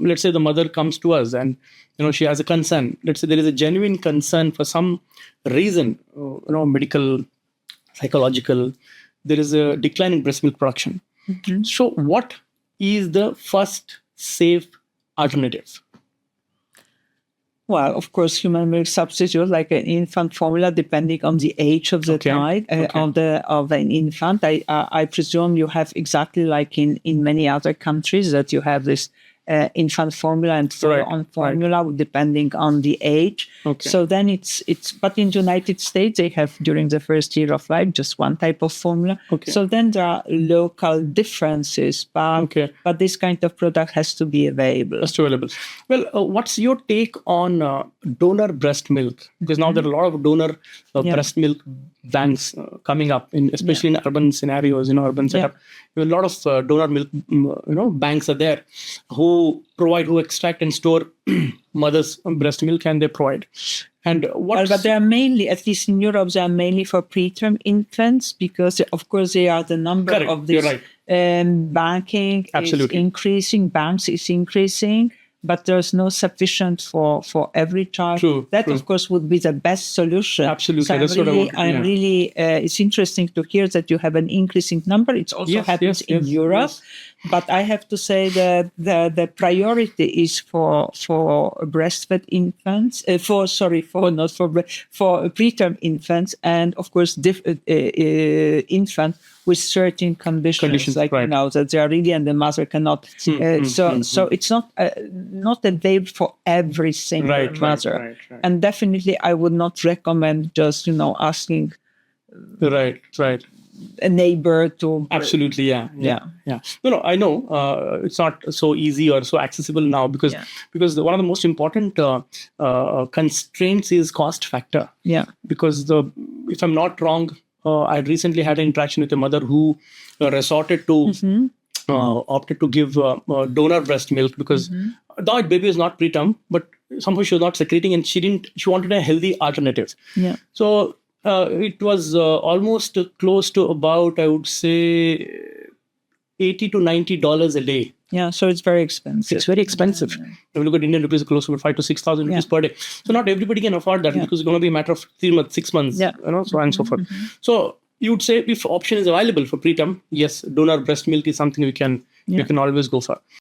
let's say the mother comes to us and she has a concern. Let's say there is a genuine concern for some reason, medical, psychological. There is a decline in breast milk production. So, what is the first safe alternative? Well, of course, human milk substitute, like an infant formula, depending on the age of the child, of an infant. I presume you have exactly like in many other countries that you have this infant formula and follow-on formula depending on the age. So then it's but in the United States they have during the first year of life just one type of formula. So then there are local differences, but this kind of product has to be available. Well, what's your take on donor breast milk? Because now there are a lot of donor breast milk banks coming up, especially in urban scenarios, urban setup. A lot of donor milk, banks are there who extract and store mother's breast milk, and they provide. And but they are mainly, at least in Europe, they are mainly for preterm infants because, of course, they are the number of this banking is increasing, banks is increasing. But there's no sufficient for every child. That, of course, would be the best solution. Absolutely. So it's interesting to hear that you have an increasing number. It also happens in Europe. But I have to say that the priority is for breastfed infants, for preterm infants, and of course infant with certain conditions like that they are really and the mother cannot. So it's not available for every single mother. And definitely I would not recommend just asking. A neighbor to absolutely no I know it's not so easy or so accessible now because one of the most important constraints is cost factor. Because if I'm not wrong, I recently had an interaction with a mother who resorted to opted to give donor breast milk because the baby is not preterm, but somehow she was not secreting and she wanted a healthy alternative. So it was almost close to about, I would say, $80 to $90 a day. So it's very expensive. It's very expensive. If you look at Indian rupees, close to 5,000 to 6,000 rupees per day. So not everybody can afford that because it's going to be a matter of 3 months, 6 months, so on and so forth. So you would say if option is available for preterm, yes, donor breast milk is something you can always go for.